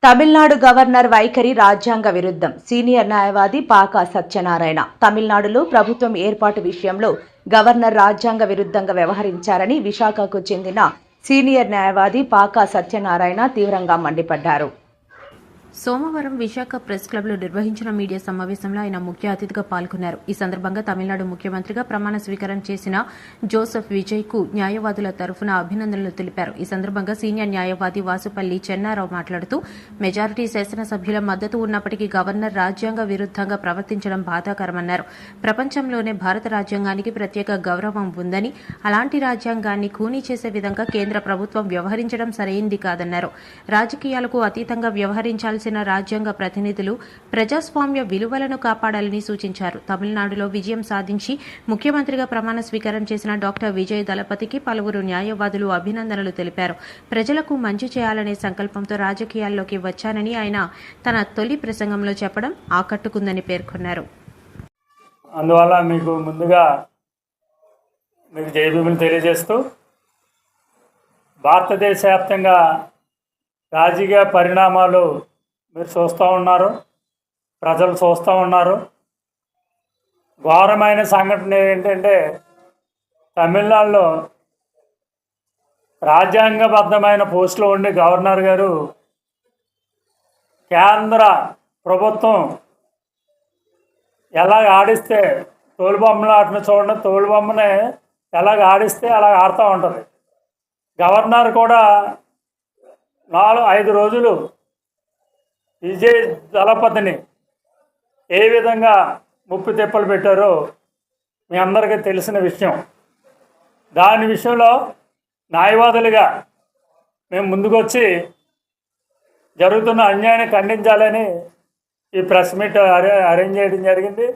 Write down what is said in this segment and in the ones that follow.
Tamil Nadu governor వైఖరి రాజ్యాంగ విరుద్ధం. సీనియర్ న్యాయవాది పాకా సత్యనారాయణ. తమిళనాడులో ప్రభుత్వం ఏర్పాటు విషయంలో గవర్నర్ రాజ్యాంగ విరుద్ధంగా వ్యవహరించారని విశాఖకు చెందిన సీనియర్ న్యాయవాది పాకా సత్యనారాయణ తీవ్రంగా మండిపడ్డారు. సోమవారం విశాఖ ప్రెస్ క్లబ్లో నిర్వహించిన మీడియా సమావేశంలో ఆయన ముఖ్య అతిథిగా పాల్గొన్నారు. ఈ సందర్భంగా తమిళనాడు ముఖ్యమంత్రిగా ప్రమాణ స్వీకారం చేసిన జోసెఫ్ విజయ్కు న్యాయవాదుల తరఫున అభినందనలు తెలిపారు. ఈ సందర్భంగా సీనియర్ న్యాయవాది వాసుపల్లి చెన్నారావు మాట్లాడుతూ, మెజారిటీ శాసనసభ్యుల మద్దతు ఉన్నప్పటికీ గవర్నర్ రాజ్యాంగ విరుద్ధంగా ప్రవర్తించడం బాధాకరమన్నారు. ప్రపంచంలోనే భారత రాజ్యాంగానికి ప్రత్యేక గౌరవం ఉందని, అలాంటి రాజ్యాంగాన్ని ఖూనీ చేసే విధంగా కేంద్ర ప్రభుత్వం వ్యవహరించడం సరైంది కాదన్నారు. రాజకీయాలకు అతీతంగా వ్యవహరించాల్సిన రాజ్యాంగ ప్రతినిధులు ప్రజాస్వామ్య విలువలను కాపాడాలని సూచించారు. తమిళనాడులో విజయం సాధించి ముఖ్యమంత్రిగా ప్రమాణ స్వీకారం చేసిన డాక్టర్ విజయ్ దళపతికి పలువురు న్యాయవాదులు అభినందనలు తెలిపారు. ప్రజలకు మంచి చేయాలనే సంకల్పంతో రాజకీయాల్లోకి వచ్చానని ఆయన తన తొలి ప్రసంగంలో చెప్పడం ఆకట్టుకుందని పేర్కొన్నారు. అందువల్ల మీకు ముందుగా జయభీములు తెలియజేస్తూ, భారతదేశ వ్యాప్తంగా రాజకీయ పరిణామాలు మీరు చూస్తూ ఉన్నారు, ప్రజలు చూస్తూ ఉన్నారు. ఘోరమైన సంఘటన ఏంటంటే, తమిళనాడులో రాజ్యాంగబద్ధమైన పోస్టులో ఉండే గవర్నర్ గారు కేంద్ర ప్రభుత్వం ఎలాగ ఆడిస్తే తోలుబొమ్మలు ఆటను చూడండి, తోలుబొమ్మని ఎలాగ ఆడిస్తే అలాగ ఆడుతూ ఉంటుంది. గవర్నర్ కూడా 4-5 రోజులు విజయ్ దళపతిని ఏ విధంగా ముప్పు తిప్పలు పెట్టారో మీ అందరికీ తెలిసిన విషయం. దాని విషయంలో న్యాయవాదులుగా మేము ముందుకొచ్చి జరుగుతున్న అన్యాయాన్ని ఖండించాలని ఈ ప్రెస్ మీట్ అరేంజ్ చేయడం జరిగింది.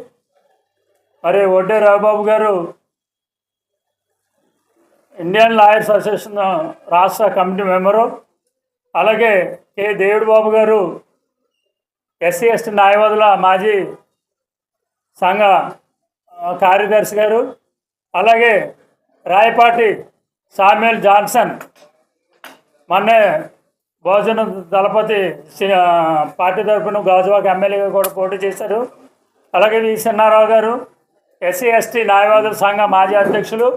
మరి వడ్డే రవిబాబు గారు ఇండియన్ లాయర్స్ అసోసియేషన్ రాష్ట్ర కమిటీ మెంబరు, అలాగే కె దేవుడు బాబు గారు ఎస్సీ ఎస్టీ న్యాయవాదుల మాజీ సంఘ కార్యదర్శి గారు, అలాగే రాయపాటి సామ్యుల్ జాన్సన్ మొన్నే భోజన దళపతి పార్టీ తరఫున గాజువాక ఎమ్మెల్యేగా కూడా పోటీ చేశారు. అలాగే వి చిన్నారావు గారు ఎస్సీ ఎస్టీ న్యాయవాదుల సంఘ మాజీ అధ్యక్షులు,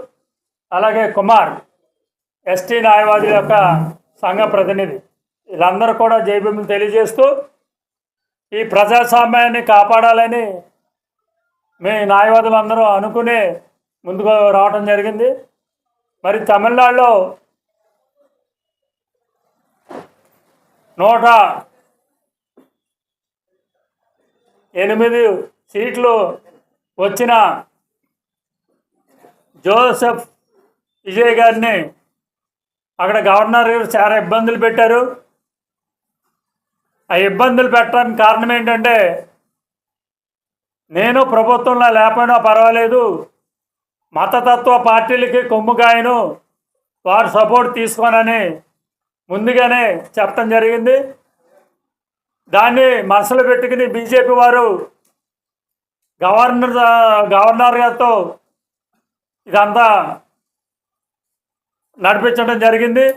అలాగే కుమార్ ఎస్టీ న్యాయవాదుల యొక్క సంఘ ప్రతినిధి. వీళ్ళందరూ కూడా జయభీములు తెలియజేస్తూ ఈ ప్రజాస్వామ్యాన్ని కాపాడాలని మీ న్యాయవాదులందరూ అనుకుని ముందుకు రావడం జరిగింది. మరి తమిళనాడులో 108 సీట్లు వచ్చిన జోసెఫ్ విజయ్ గారిని అక్కడ గవర్నర్ గారు చాలా ఇబ్బందులు పెట్టారు. ఆ ఇబ్బందులు పెట్టడానికి కారణం ఏంటంటే, నేను ప్రభుత్వంలో లేకపోయినా పర్వాలేదు, మతతత్వ పార్టీలకి కొమ్ముగాయను, వారు సపోర్ట్ తీసుకోనని ముందుగానే చెప్పడం జరిగింది. దాన్ని మనసులో పెట్టుకుని బీజేపీ వారు గవర్నర్ గారితో ఇదంతా నడిపించడం జరిగింది.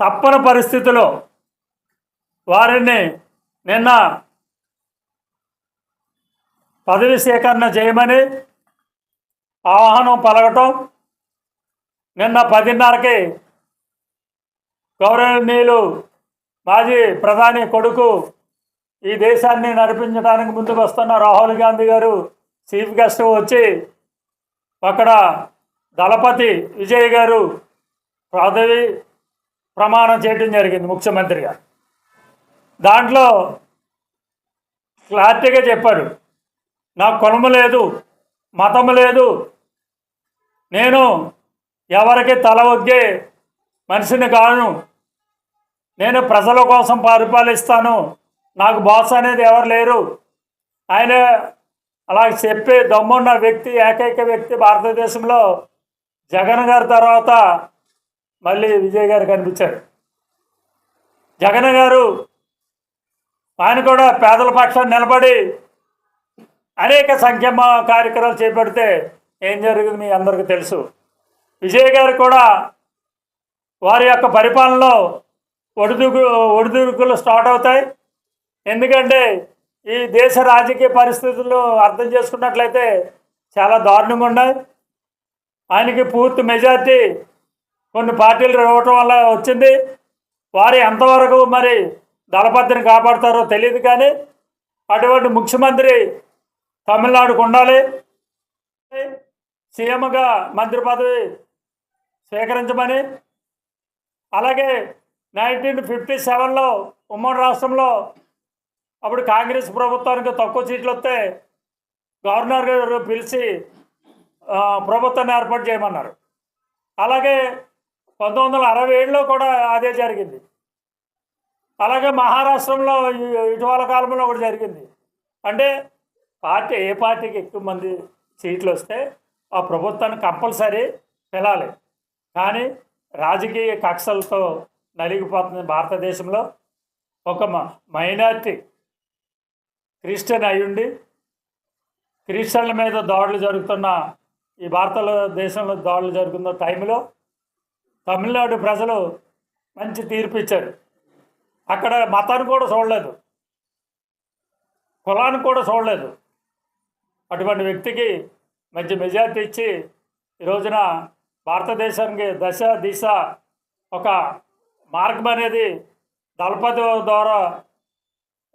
తప్పని పరిస్థితిలో వారిని నిన్న పదవి స్వీకరణ చేయమని ఆహ్వానం పలకటం, నిన్న 10:30కి గౌరవనీయులు మాజీ ప్రధాని కొడుకు ఈ దేశాన్ని నడిపించడానికి ముందుకు వస్తున్న రాహుల్ గాంధీ గారు చీఫ్ గెస్ట్ వచ్చి అక్కడ దళపతి విజయ్ గారు పదవి ప్రమాణం చేయడం జరిగింది ముఖ్యమంత్రిగా. దాంట్లో క్లారిటీగా చెప్పారు, నాకు కులము లేదు, మతము లేదు, నేను ఎవరికి తల ఒగ్గే మనిషిని కాను, నేను ప్రజల కోసం పరిపాలిస్తాను, నాకు బాస్ అనేది ఎవరు లేరు. ఆయన అలా చెప్పే దమ్మున్న వ్యక్తి, ఏకైక వ్యక్తి భారతదేశంలో జగన్ గారి తర్వాత మళ్ళీ విజయ్ గారు కనిపించారు. జగన్ గారు ఆయన కూడా పేదల పక్షాన్ని నిలబడి అనేక సంక్షేమ కార్యక్రమాలు చేపడితే ఏం జరిగింది మీ అందరికీ తెలుసు. విజయ్ గారు కూడా వారి యొక్క పరిపాలనలో ఒడిదుడుకులు స్టార్ట్ అవుతాయి. ఎందుకంటే ఈ దేశ రాజకీయ పరిస్థితులు అర్థం చేసుకున్నట్లయితే చాలా దారుణంగా ఉన్నాయి. ఆయనకి పూర్తి మెజార్టీ కొన్ని పార్టీలు ఇవ్వటం వల్ల వచ్చింది. వారు ఎంతవరకు మరి దళపతిని కాపాడుతారో తెలియదు, కానీ అటువంటి ముఖ్యమంత్రి తమిళనాడుకు ఉండాలి. సీఎంగా మంత్రి పదవి స్వీకరించమని, అలాగే 1957లో ఉమ్మడి రాష్ట్రంలో అప్పుడు కాంగ్రెస్ ప్రభుత్వానికి తక్కువ సీట్లు వస్తే గవర్నర్ గారు పిలిచి ప్రభుత్వాన్ని ఏర్పాటు చేయమన్నారు. అలాగే 1967లో కూడా అదే జరిగింది. అలాగే మహారాష్ట్రంలో ఇటీవల కాలంలో కూడా జరిగింది. అంటే ఏ పార్టీకి ఎక్కువ మంది సీట్లు వస్తే ఆ ప్రభుత్వాన్ని కంపల్సరీ పిలాలి. కానీ రాజకీయ కక్షలతో నలిగిపోతుంది భారతదేశంలో. ఒక మైనారిటీ క్రిస్టియన్ అయ్యుండి క్రిస్టియన్ల మీద దాడులు జరుగుతున్న ఈ భారతదేశంలో దాడులు జరుగుతున్న టైంలో తమిళనాడు ప్రజలు మంచి తీర్పు ఇచ్చారు. అక్కడ మతాన్ని కూడా చూడలేదు, కులాన్ని కూడా చూడలేదు. అటువంటి వ్యక్తికి మంచి మెజార్టీ ఇచ్చి ఈ రోజున భారతదేశానికి దశ దిశ ఒక మార్గం అనేది దళపతి ద్వారా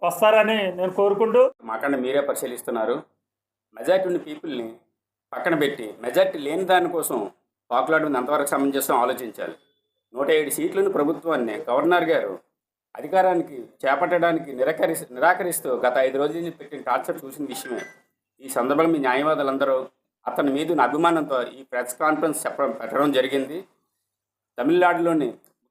వస్తారని నేను కోరుకుంటూ. మాకన్నా మీరే పరిశీలిస్తున్నారు. మెజార్టీ ఉన్న పీపుల్ని పక్కన పెట్టి మెజార్టీ లేని దానికోసం పాకులాడుకుంది ఎంతవరకు సమంజసం ఆలోచించాలి. 107 సీట్లను ప్రభుత్వాన్ని గవర్నర్ గారు అధికారానికి చేపట్టడానికి నిరాకరిస్తూ గత 5 రోజుల నుంచి పెట్టిన టార్చర్ చూసిన విషయమే. ఈ సందర్భంగా మీ న్యాయవాదులందరూ అతని మీద అభిమానంతో ఈ ప్రెస్ కాన్ఫరెన్స్ పెట్టడం జరిగింది. తమిళనాడులోని